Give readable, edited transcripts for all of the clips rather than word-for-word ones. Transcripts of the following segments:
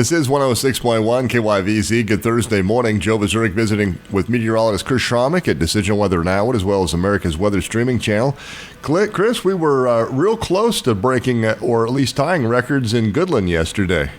This is 106.1 KYVZ. Good Thursday morning. Joe Zurich visiting with meteorologist Chris Sramek at Decision Weather Now, as well as America's Weather Streaming Channel. Chris, we were real close to breaking or at least tying records in Goodland yesterday.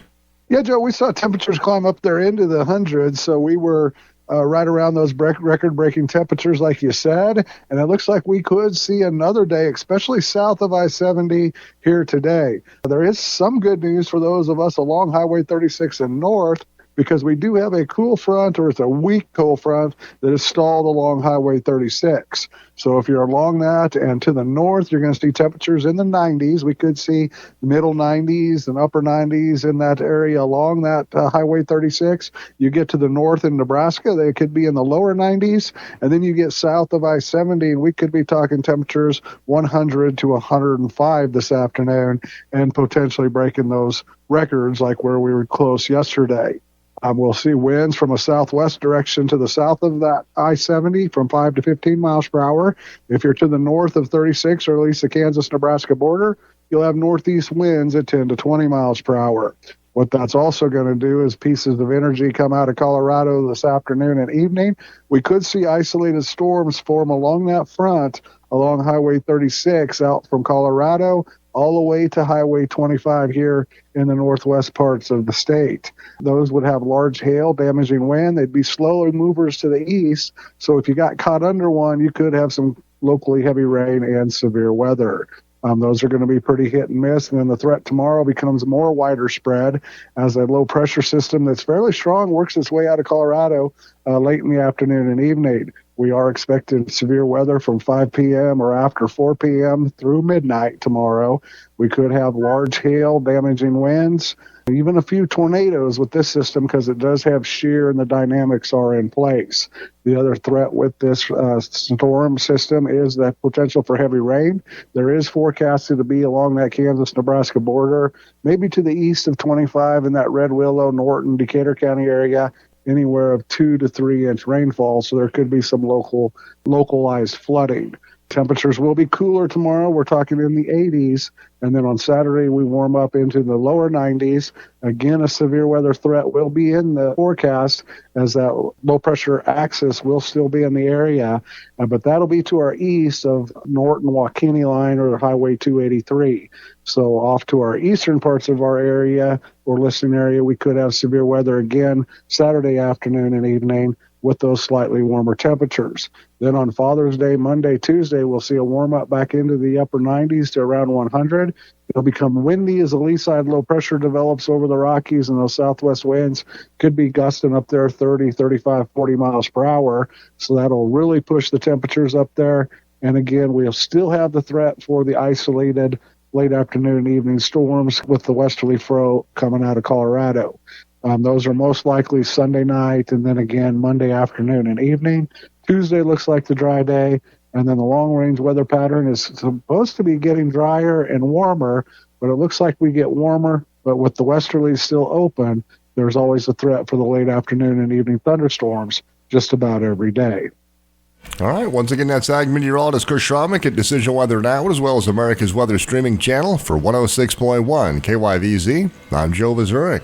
Yeah, Joe, we saw temperatures climb up there into the hundreds, so we were right around those record-breaking temperatures, like you said, and it looks like we could see another day, especially south of I-70 here today. There is some good news for those of us along Highway 36 and north, because we do have a cool front, or it's a weak cold front, that is stalled along Highway 36. So if you're along that and to the north, you're going to see temperatures in the 90s. We could see middle 90s and upper 90s in that area along that Highway 36. You get to the north in Nebraska, they could be in the lower 90s. And then you get south of I-70, and we could be talking temperatures 100 to 105 this afternoon, and potentially breaking those records like where we were close yesterday. We'll see winds from a southwest direction to the south of that I-70 from 5 to 15 miles per hour. If you're to the north of 36, or at least the Kansas-Nebraska border, you'll have northeast winds at 10 to 20 miles per hour. What that's also going to do is pieces of energy come out of Colorado this afternoon and evening. We could see isolated storms form along that front, along Highway 36 out from Colorado all the way to Highway 25 here in the northwest parts of the state. Those would have large hail, damaging wind. They'd be slower movers to the east. So if you got caught under one, you could have some locally heavy rain and severe weather. Those are going to be pretty hit and miss. And then the threat tomorrow becomes more wider spread as a low pressure system that's fairly strong works its way out of Colorado late in the afternoon and evening. We are expecting severe weather from 5 p.m. or after 4 p.m. through midnight tomorrow. We could have large hail, damaging winds, even a few tornadoes with this system because it does have shear and the dynamics are in place. The other threat with this storm system is that potential for heavy rain. There is forecasted to be along that Kansas-Nebraska border, maybe to the east of 25 in that Red Willow, Norton, Decatur County area, anywhere of 2 to 3 inch rainfall, so there could be some localized flooding. Temperatures will be cooler tomorrow. We're talking in the 80s. And then on Saturday, we warm up into the lower 90s. Again, a severe weather threat will be in the forecast as that low pressure axis will still be in the area. But that'll be to our east of Norton-Waukene line or Highway 283. So off to our eastern parts of our area or listening area, we could have severe weather again Saturday afternoon and evening with those slightly warmer temperatures. Then on Father's Day, Monday, Tuesday, we'll see a warm-up back into the upper 90s to around 100. It'll become windy as the lee side low pressure develops over the Rockies, and those southwest winds could be gusting up there 30, 35, 40 miles per hour. So that'll really push the temperatures up there. And again, we'll still have the threat for the isolated late afternoon and evening storms with the westerly fro coming out of Colorado. Those are most likely Sunday night and then again Monday afternoon and evening. Tuesday looks like the dry day, and then the long-range weather pattern is supposed to be getting drier and warmer, but it looks like we get warmer, but with the westerlies still open, there's always a threat for the late afternoon and evening thunderstorms just about every day. All right, once again, that's Ag Meteorologist Chris Sramek at Decision Weather Now, as well as America's Weather Streaming Channel for 106.1 KYVZ. I'm Joe Zurich.